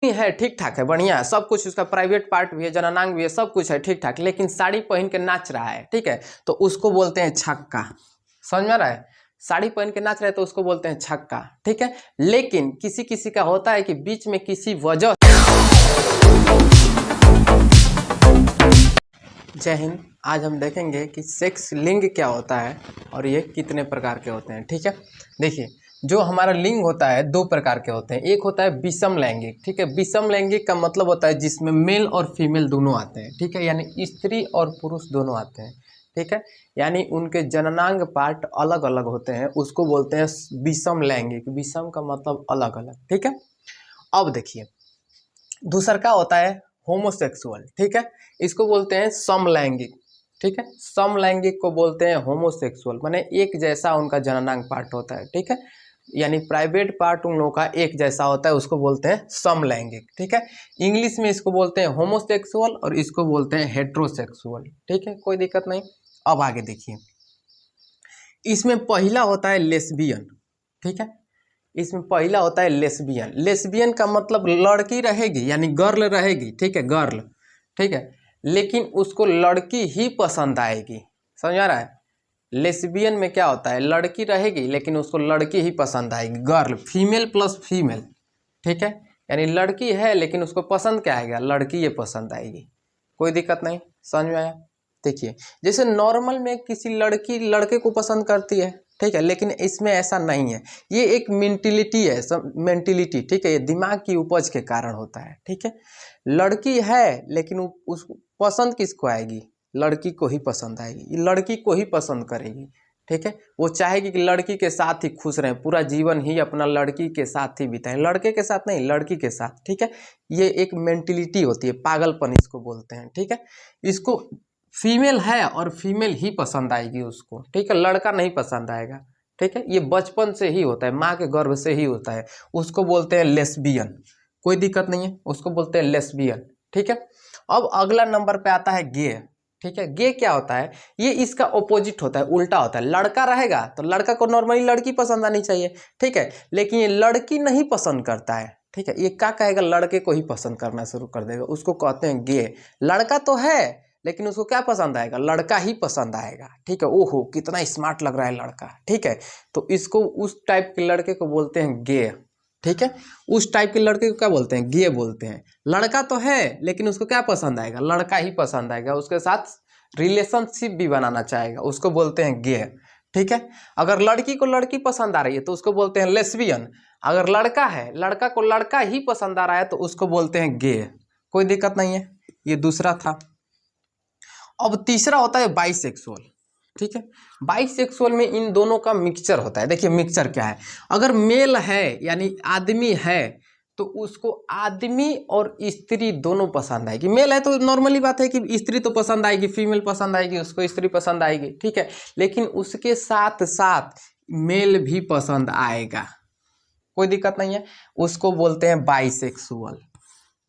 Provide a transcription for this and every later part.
है, ठीक ठाक है, बढ़िया है, सब कुछ उसका प्राइवेट पार्ट भी है, जननांग भी है, सब कुछ है ठीक ठाक, लेकिन साड़ी पहन के नाच रहा है, ठीक है, तो उसको बोलते हैं छक्का। समझ में आ रहा है? साड़ी पहन के नाच रहा है तो उसको बोलते हैं छक्का, ठीक है। लेकिन किसी किसी का होता है कि बीच में किसी वजह। जय हिंद। आज हम देखेंगे कि सेक्स लिंग क्या होता है और ये कितने प्रकार के होते हैं, ठीक है। देखिए, जो हमारा लिंग होता है दो प्रकार के होते हैं। एक होता है विषम लैंगिक, ठीक है। विषम लैंगिक का मतलब होता है जिसमें मेल और फीमेल दोनों आते हैं, ठीक है, यानी स्त्री और पुरुष दोनों आते हैं, ठीक है, यानी उनके जननांग पार्ट अलग अलग होते हैं, उसको बोलते हैं विषम लैंगिक। विषम का मतलब अलग अलग, ठीक है। अब देखिए, दूसरा का होता है होमोसेक्सुअल, ठीक है, इसको बोलते हैं समलैंगिक, ठीक है। समलैंगिक को बोलते हैं होमोसेक्सुअल, माने एक जैसा उनका जननांग पार्ट होता है, ठीक है, यानी प्राइवेट पार्ट उन लोगों का एक जैसा होता है, उसको बोलते हैं समलैंगिक, ठीक है। इंग्लिश में इसको बोलते हैं होमोसेक्सुअल और इसको बोलते हैं हेट्रोसेक्सुअल, ठीक है, कोई दिक्कत नहीं। अब आगे देखिए, इसमें पहला होता है लेस्बियन, ठीक है, इसमें पहला होता है लेस्बियन। लेस्बियन का मतलब लड़की रहेगी यानी गर्ल रहेगी, ठीक है, गर्ल, ठीक है, लेकिन उसको लड़की ही पसंद आएगी। समझ आ रहा है? लेस्बियन में क्या होता है, लड़की रहेगी लेकिन उसको लड़की ही पसंद आएगी, गर्ल, फीमेल प्लस फीमेल, ठीक है, यानी लड़की है लेकिन उसको पसंद क्या आएगा, लड़की ये पसंद आएगी। कोई दिक्कत नहीं, समझ में आया? देखिए, जैसे नॉर्मल में किसी लड़की लड़के को पसंद करती है, ठीक है, लेकिन इसमें ऐसा नहीं है, ये एक मेंटिलिटी है, सब मेंटिलिटी, ठीक है, ये दिमाग की उपज के कारण होता है, ठीक है। लड़की है लेकिन उस पसंद किसको आएगी, लड़की को ही पसंद आएगी, लड़की को ही पसंद करेगी, ठीक है। वो चाहेगी कि लड़की के साथ ही खुश रहें, पूरा जीवन ही अपना लड़की के साथ ही बिताएं, लड़के के साथ नहीं, लड़की के साथ, ठीक है। ये एक मेंटिलिटी होती है, पागलपन इसको बोलते हैं, ठीक है। इसको फीमेल है और फीमेल ही पसंद आएगी उसको, ठीक है, लड़का नहीं पसंद आएगा, ठीक है, ये बचपन से ही होता है, माँ के गर्भ से ही होता है, उसको बोलते हैं लेस्बियन। कोई दिक्कत नहीं है, उसको बोलते हैं लेस्बियन, ठीक है। अब अगला नंबर पे आता है गे, ठीक है। गे क्या होता है, ये इसका ऑपोजिट होता है, उल्टा होता है। लड़का रहेगा तो लड़का को नॉर्मली लड़की पसंद आनी चाहिए, ठीक है, लेकिन ये लड़की नहीं पसंद करता है, ठीक है, ये क्या कहेगा, लड़के को ही पसंद करना शुरू कर देगा, उसको कहते हैं गे। लड़का तो है लेकिन उसको क्या पसंद आएगा, लड़का ही पसंद आएगा, ठीक है। ओहो कितना स्मार्ट लग रहा है लड़का, ठीक है, तो इसको उस टाइप के लड़के को बोलते हैं गे, ठीक है। उस टाइप के लड़के को क्या बोलते हैं, गे बोलते हैं। लड़का तो है लेकिन उसको क्या पसंद आएगा, लड़का ही पसंद आएगा, उसके साथ रिलेशनशिप भी बनाना चाहेगा, उसको बोलते हैं गे, ठीक है। अगर लड़की को लड़की पसंद आ रही है तो उसको बोलते हैं लेस्बियन। अगर लड़का है, लड़का को लड़का ही पसंद आ रहा है तो उसको बोलते हैं गे। कोई दिक्कत नहीं है, ये दूसरा था। अब तीसरा होता है बाइसेक्सुअल, ठीक है। बाइसेक्सुअल में इन दोनों का मिक्सचर होता है। देखिए मिक्सचर क्या है, अगर मेल है यानी आदमी है तो उसको आदमी और स्त्री दोनों पसंद आएगी। मेल है तो नॉर्मली बात है कि स्त्री तो पसंद आएगी, फीमेल पसंद आएगी, उसको स्त्री पसंद आएगी, ठीक है, लेकिन उसके साथ साथ मेल भी पसंद आएगा, कोई दिक्कत नहीं है, उसको बोलते हैं बाइसेक्सुअल,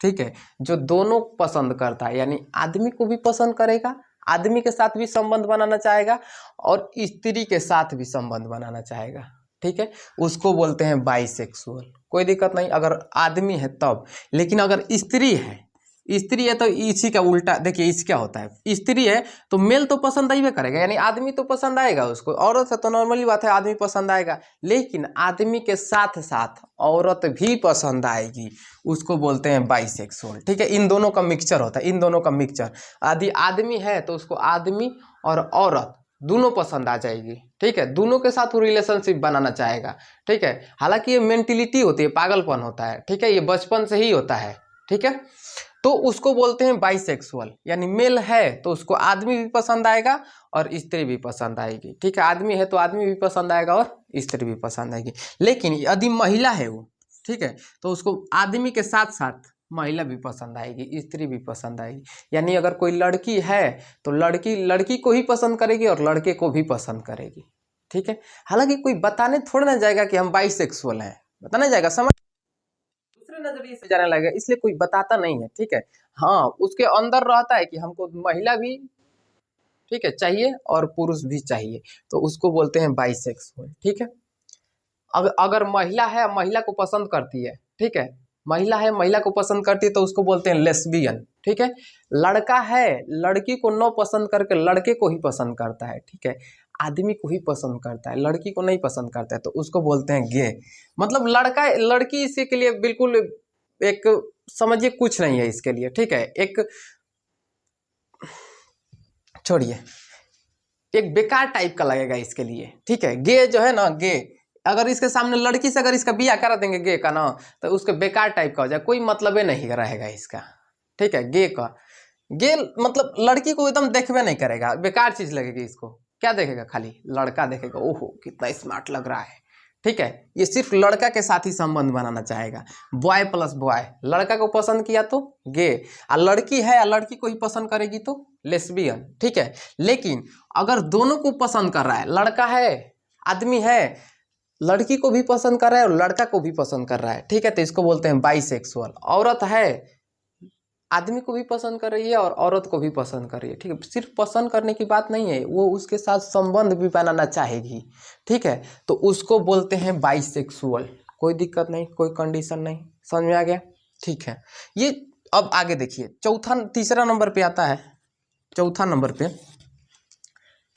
ठीक है। जो दोनों पसंद करता है यानी आदमी को भी पसंद करेगा, आदमी के साथ भी संबंध बनाना चाहेगा और स्त्री के साथ भी संबंध बनाना चाहेगा, ठीक है, उसको बोलते हैं बाइसेक्सुअल। कोई दिक्कत नहीं, अगर आदमी है तब। लेकिन अगर स्त्री है तो इसी का उल्टा देखिए, इस क्या होता है, स्त्री है तो मेल तो पसंद आइबे करेगा, यानी आदमी तो पसंद आएगा उसको, औरत है तो नॉर्मली बात है आदमी पसंद आएगा, लेकिन आदमी के साथ साथ औरत भी पसंद आएगी, उसको बोलते हैं बाइसेक्सुअल, ठीक है। इन दोनों का मिक्सचर होता है, इन दोनों का मिक्सचर। यदि आदमी है तो उसको आदमी और औरत दोनों पसंद आ जाएगी, ठीक है, दोनों के साथ वो रिलेशनशिप बनाना चाहेगा, ठीक है। हालांकि ये मेंटिलिटी होती है, पागलपन होता है, ठीक है, ये बचपन से ही होता है, ठीक है, तो उसको बोलते हैं बाइसेक्सुअल। यानी मेल है तो उसको आदमी भी पसंद आएगा और स्त्री भी पसंद आएगी, ठीक है, आदमी है तो आदमी भी पसंद आएगा और स्त्री भी पसंद आएगी। लेकिन यदि महिला है वो, ठीक है, तो उसको आदमी के साथ साथ महिला भी पसंद आएगी, स्त्री भी पसंद आएगी। यानी अगर कोई लड़की है तो लड़की लड़की को ही पसंद करेगी और लड़के को भी पसंद करेगी, ठीक है। हालांकि कोई बताने थोड़ा ना जाएगा कि हम बाइसेक्सुअल हैं, बताना जाएगा, समझ दूसरे नजरिए से जाने लगेगा, इसलिए कोई बताता नहीं है, ठीक है। हाँ, उसके अंदर रहता है कि हमको महिला भी, ठीक है, चाहिए और पुरुष भी चाहिए, तो उसको बोलते हैं बाइसेक्सुअल, ठीक है। अगर महिला है, महिला को पसंद करती है, ठीक है, महिला है, महिला को पसंद करती है तो उसको बोलते हैं लेस्बियन, ठीक है। लड़का है, लड़की को न पसंद करके लड़के को ही पसंद करता है, ठीक है, आदमी को ही पसंद करता है, लड़की को नहीं पसंद करता है, तो उसको बोलते हैं गे। मतलब लड़का लड़की इसी के लिए बिल्कुल एक समझिए कुछ नहीं है इसके लिए, ठीक है, एक छोड़िए, एक बेकार टाइप का लगेगा इसके लिए, ठीक है। गे जो है ना, गे अगर इसके सामने लड़की से अगर इसका बिया करा देंगे गे का ना, तो उसके बेकार टाइप का हो जाए, कोई मतलब ही नहीं रहेगा इसका, ठीक है। गे का गे मतलब लड़की को एकदम देखबे नहीं करेगा, बेकार चीज लगेगी इसको, क्या देखेगा, खाली लड़का देखेगा, ओहो कितना स्मार्ट लग रहा है, ठीक है। ये सिर्फ लड़का के साथ ही संबंध बनाना चाहेगा, बॉय प्लस बॉय, लड़का को पसंद किया तो गे, और लड़की है लड़की को ही पसंद करेगी तो लेस्बियन, ठीक है। लेकिन अगर दोनों को पसंद कर रहा है, लड़का है आदमी है, लड़की को भी पसंद कर रहा है और लड़का को भी पसंद कर रहा है, ठीक है, तो इसको बोलते हैं बाइसेक्सुअल। औरत है, आदमी को भी पसंद कर रही है और औरत को भी पसंद कर रही है, ठीक है, सिर्फ पसंद करने की बात नहीं है, वो उसके साथ संबंध भी बनाना चाहेगी, ठीक है, तो उसको बोलते हैं बाइसेक्सुअल। कोई दिक्कत नहीं, कोई कंडीशन नहीं, समझ में आ गया, ठीक है। ये अब आगे देखिए, तीसरा नंबर पे आता है, चौथा नंबर पे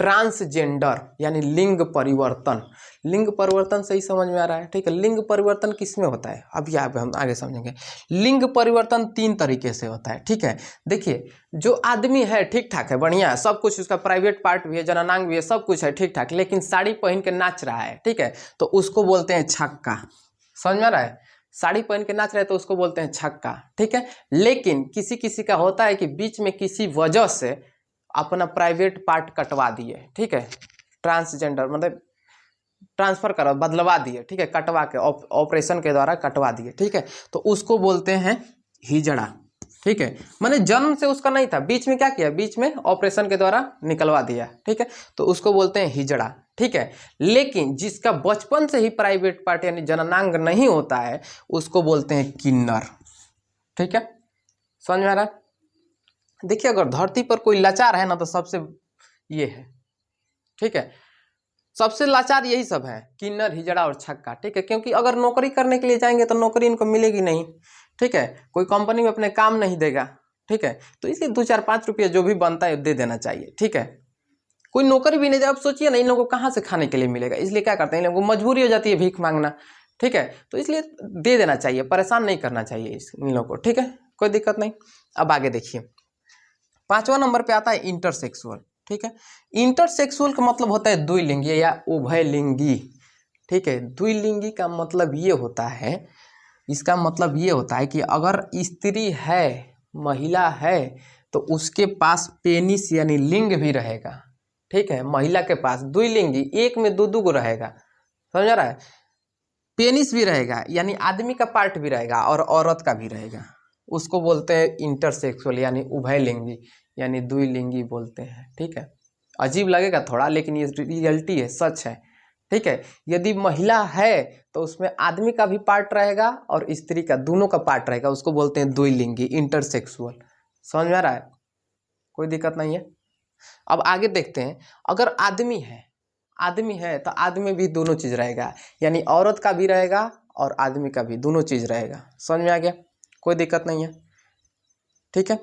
ट्रांसजेंडर यानी लिंग परिवर्तन। लिंग परिवर्तन सही समझ में आ रहा है, ठीक है। लिंग परिवर्तन किसमें होता है, अभी हम आगे समझेंगे। लिंग परिवर्तन 3 तरीके से होता है, ठीक है। देखिए, जो आदमी है ठीक ठाक है, बढ़िया है, सब कुछ उसका प्राइवेट पार्ट भी है, जननांग भी है, सब कुछ है ठीक ठाक, लेकिन साड़ी पहन के नाच रहा है, ठीक है, तो उसको बोलते हैं छक्का। समझ में आ रहा है, साड़ी पहन के नाच रहे हैं तो उसको बोलते हैं छक्का, ठीक है। लेकिन किसी किसी का होता है कि बीच में किसी वजह से अपना प्राइवेट पार्ट कटवा दिए, ठीक है, ट्रांसजेंडर मतलब ट्रांसफर करा, बदलवा दिए, ठीक है, कटवा के ऑपरेशन के द्वारा कटवा दिए, ठीक है, तो उसको बोलते हैं हिजड़ा, ठीक है। माने जन्म से उसका नहीं था, बीच में क्या किया, बीच में ऑपरेशन के द्वारा निकलवा दिया, ठीक है, तो उसको बोलते हैं हिजड़ा, ठीक है। लेकिन जिसका बचपन से ही प्राइवेट पार्ट यानी जननांग नहीं होता है, उसको बोलते हैं किन्नर, ठीक है, समझ में आ रहा है। देखिए, अगर धरती पर कोई लाचार है ना, तो सबसे ये है, ठीक है, सबसे लाचार यही सब है, किन्नर, हिजड़ा और छक्का, ठीक है। क्योंकि अगर नौकरी करने के लिए जाएंगे तो नौकरी इनको मिलेगी नहीं, ठीक है, कोई कंपनी में अपने काम नहीं देगा, ठीक है, तो इसलिए 2-4-5 रुपये जो भी बनता है दे देना चाहिए, ठीक है। कोई नौकरी भी नहीं दे, अब सोचिए ना इन लोगों को कहाँ से खाने के लिए मिलेगा, इसलिए क्या करते हैं, इन लोगों को मजबूरी हो जाती है भीख मांगना, ठीक है, तो इसलिए दे देना चाहिए, परेशान नहीं करना चाहिए इन लोगों को, ठीक है, कोई दिक्कत नहीं। अब आगे देखिए, 5वां नंबर पे आता है इंटरसेक्सुअल, ठीक है। इंटरसेक्सुअल का मतलब होता है द्विलिंगी या उभयलिंगी, ठीक है। द्विलिंगी का मतलब ये होता है, इसका मतलब ये होता है कि अगर स्त्री है, महिला है, तो उसके पास पेनिस यानी लिंग भी रहेगा, ठीक है। महिला के पास द्विलिंगी, एक में दो गो रहेगा, समझ रहा है, पेनिस भी रहेगा यानी आदमी का पार्ट भी रहेगा और औरत का भी रहेगा, उसको बोलते हैं इंटरसेक्सुअल यानी उभयलिंगी यानी द्विलिंगी बोलते हैं, ठीक है। अजीब लगेगा थोड़ा, लेकिन ये रियलिटी है, सच है, ठीक है। यदि महिला है तो उसमें आदमी का भी पार्ट रहेगा और स्त्री का, दोनों का पार्ट रहेगा, उसको बोलते हैं द्विलिंगी, इंटरसेक्सुअल। समझ में आ रहा है, कोई दिक्कत नहीं है। अब आगे देखते हैं, अगर आदमी है तो आदमी भी दोनों चीज रहेगा, यानी औरत का भी रहेगा और आदमी का भी, दोनों चीज रहेगा। समझ में आ गया, कोई दिक्कत नहीं है, ठीक है।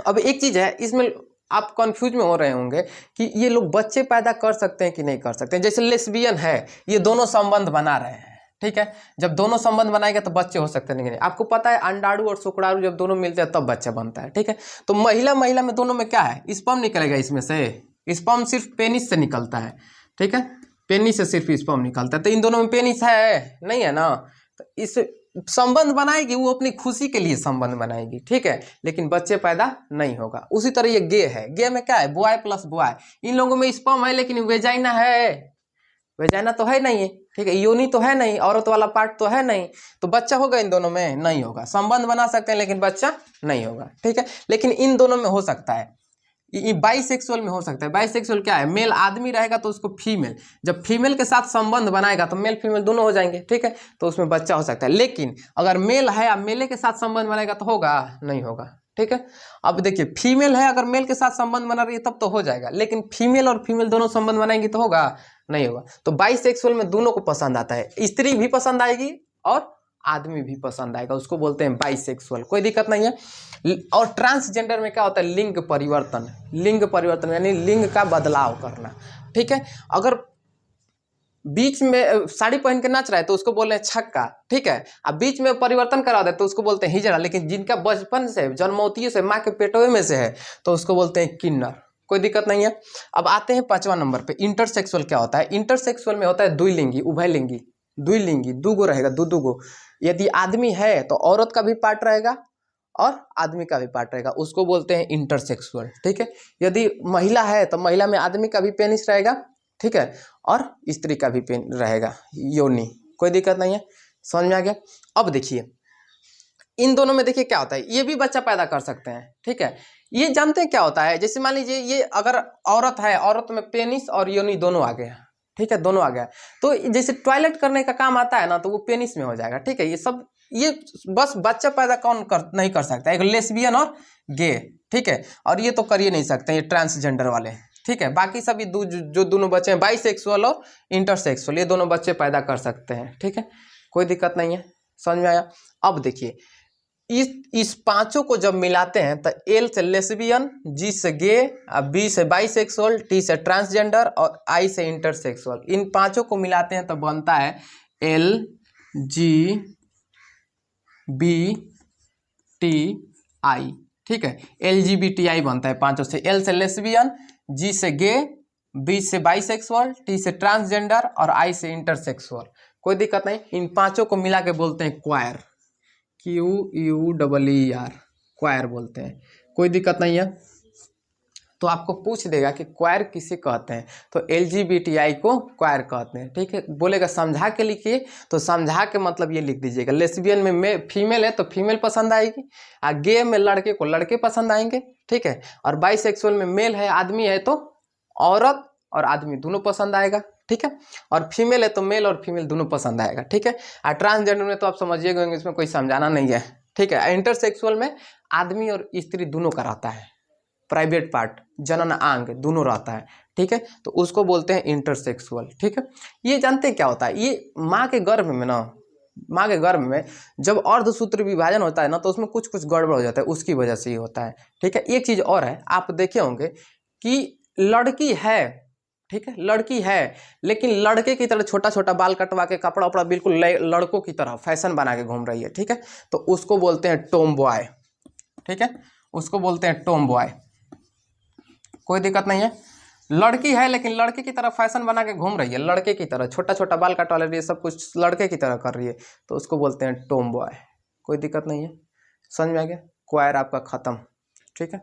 अब एक चीज है, इसमें आप कंफ्यूज में हो रहे होंगे कि ये लोग बच्चे पैदा कर सकते हैं कि नहीं कर सकते हैं। जैसे लेस्बियन है, ये दोनों संबंध बना रहे हैं, ठीक है, जब दोनों संबंध बनाएगा तो बच्चे हो सकते हैं, नहीं। आपको पता है अंडाणु और शुक्राणु जब दोनों मिलते हैं तब बच्चा बनता है, ठीक है। तो महिला में दोनों में क्या है, स्पर्म निकलेगा, इसमें से स्पर्म सिर्फ पेनिस से निकलता है, ठीक है, पेनिस से सिर्फ स्पर्म निकलता है, तो इन दोनों में पेनिस है नहीं है ना, तो इस संबंध बनाएगी, वो अपनी खुशी के लिए संबंध बनाएगी, ठीक है, लेकिन बच्चे पैदा नहीं होगा। उसी तरह ये गे है, गे में क्या है, बॉय प्लस बॉय, इन लोगों में स्पर्म है लेकिन वेजाइना है, वेजाइना तो है नहीं, ठीक है, योनि तो है नहीं, औरत वाला पार्ट तो है नहीं, तो बच्चा होगा इन दोनों में, नहीं होगा। संबंध बना सकते हैं लेकिन बच्चा नहीं होगा, ठीक है। लेकिन इन दोनों में हो सकता है, ये बाइसेक्सुअल में हो सकता है। बाइसेक्सुअल क्या है, मेल आदमी रहेगा तो उसको फीमेल, जब फीमेल के साथ संबंध बनाएगा तो मेल फीमेल दोनों हो जाएंगे, ठीक है, तो उसमें बच्चा हो सकता है। लेकिन अगर मेल है या मेले के साथ संबंध बनाएगा तो होगा, नहीं होगा, ठीक है। अब देखिए, फीमेल है, अगर मेल के साथ संबंध बना रही है तब तो हो जाएगा, लेकिन फीमेल और फीमेल दोनों संबंध बनाएंगी तो होगा, नहीं होगा। तो बाइसेक्सुअल में दोनों को पसंद आता है, स्त्री भी पसंद आएगी और आदमी भी पसंद आएगा, उसको बोलते हैं बाइसेक्सुअल, कोई दिक्कत नहीं है। और ट्रांसजेंडर में क्या होता है, लिंग परिवर्तन, लिंग परिवर्तन यानी लिंग का बदलाव करना, ठीक है। अगर बीच में साड़ी पहन के नाच रहा है तो उसको बोल रहे हैं छक्का, ठीक है। अब बीच में परिवर्तन करा दे तो उसको बोलते हैं हिजड़ा, लेकिन जिनका बचपन से जन्मोतियों से माँ के पेटों में से है तो उसको बोलते हैं किन्नर, कोई दिक्कत नहीं है। अब आते हैं 5वां नंबर पे, इंटरसेक्सुअल क्या होता है। इंटरसेक्सुअल में होता है द्विलिंगी, उभयलिंगी, द्विलिंगी, दूगो रहेगा, दू यदि आदमी है तो औरत का भी पार्ट रहेगा और आदमी का भी पार्ट रहेगा, उसको बोलते हैं इंटरसेक्सुअल, ठीक है। यदि महिला है तो महिला में आदमी का भी पेनिस रहेगा, ठीक है, और स्त्री का भी पेन रहेगा, योनि, कोई दिक्कत नहीं है, समझ में आ गया। अब देखिए इन दोनों में देखिए क्या होता है, ये भी बच्चा पैदा कर सकते हैं, ठीक है। ये जानते हैं क्या होता है, जैसे मान लीजिए ये अगर औरत है, औरत में पेनिस और योनि दोनों आ गया, ठीक है, दोनों आ गया, तो जैसे टॉयलेट करने का काम आता है ना तो वो पेनिस में हो जाएगा, ठीक है। ये सब ये बस बच्चा पैदा कौन नहीं कर सकता, एक लेस्बियन और गे, ठीक है, और ये तो कर ही नहीं सकते, ये ट्रांसजेंडर वाले, ठीक है। बाकी सभी जो दोनों बच्चे हैं बाइसेक्सुअल और इंटरसेक्सुअल, ये दोनों बच्चे पैदा कर सकते हैं, ठीक है, कोई दिक्कत नहीं है, समझ में आया। अब देखिए इस पांचों को जब मिलाते हैं तो एल से लेस्बियन, जी से गे, बी से बाइसेक्सुअल, टी से ट्रांसजेंडर और आई से इंटरसेक्सुअल, इन पांचों को मिलाते हैं तो बनता है L G B T I, ठीक है, LGBTI बनता है पांचों से, एल से लेस्बियन, जी से गे, बी से बाइसेक्सुअल, टी से ट्रांसजेंडर और आई से इंटरसेक्सुअल, कोई दिक्कत नहीं। इन पांचों को मिला के बोलते हैं क्वायर, QUEER, क्वायर बोलते हैं, कोई दिक्कत नहीं है। तो आपको पूछ देगा कि क्वायर किसे कहते हैं, तो LGBTI को क्वायर कहते हैं, ठीक है। बोलेगा समझा के लिखिए, तो समझा के मतलब ये लिख दीजिएगा, लेस्बियन में फीमेल है तो फीमेल पसंद आएगी, और गे में लड़के को लड़के पसंद आएंगे, ठीक है, और बाइसेक्सुअल में मेल है, आदमी है तो औरत और आदमी दोनों पसंद आएगा, ठीक है, और फीमेल है तो मेल और फीमेल दोनों पसंद आएगा, ठीक है। और ट्रांसजेंडर में तो आप समझिएगा, इसमें कोई समझाना नहीं है, ठीक है। इंटरसेक्सुअल में आदमी और स्त्री दोनों का रहता है, प्राइवेट पार्ट, जनन अंग दोनों रहता है, ठीक है, तो उसको बोलते हैं इंटरसेक्सुअल, ठीक है। ये जानते हैं क्या होता है, ये माँ के गर्भ में ना, माँ के गर्भ में जब अर्धसूत्र विभाजन होता है ना तो उसमें कुछ कुछ गड़बड़ हो जाता है, उसकी वजह से ही होता है, ठीक है। एक चीज और है, आप देखे होंगे कि लड़की है, ठीक है, लड़की है लेकिन लड़के की तरह छोटा छोटा बाल कटवा के कपड़ा उपड़ा बिल्कुल लड़कों की तरह फैशन बना के घूम रही है, ठीक है, तो उसको बोलते हैं टॉम बॉय, ठीक है, उसको बोलते हैं टॉम बॉय, कोई दिक्कत नहीं है। लड़की है लेकिन लड़के की तरह फैशन बना के घूम रही है, लड़के की तरह छोटा छोटा बाल कटवा ले रही है, सब कुछ लड़के की तरह कर रही है, तो उसको बोलते हैं टॉम बॉय, कोई दिक्कत नहीं है, समझ में आ गया। क्वायर आपका खत्म, ठीक है।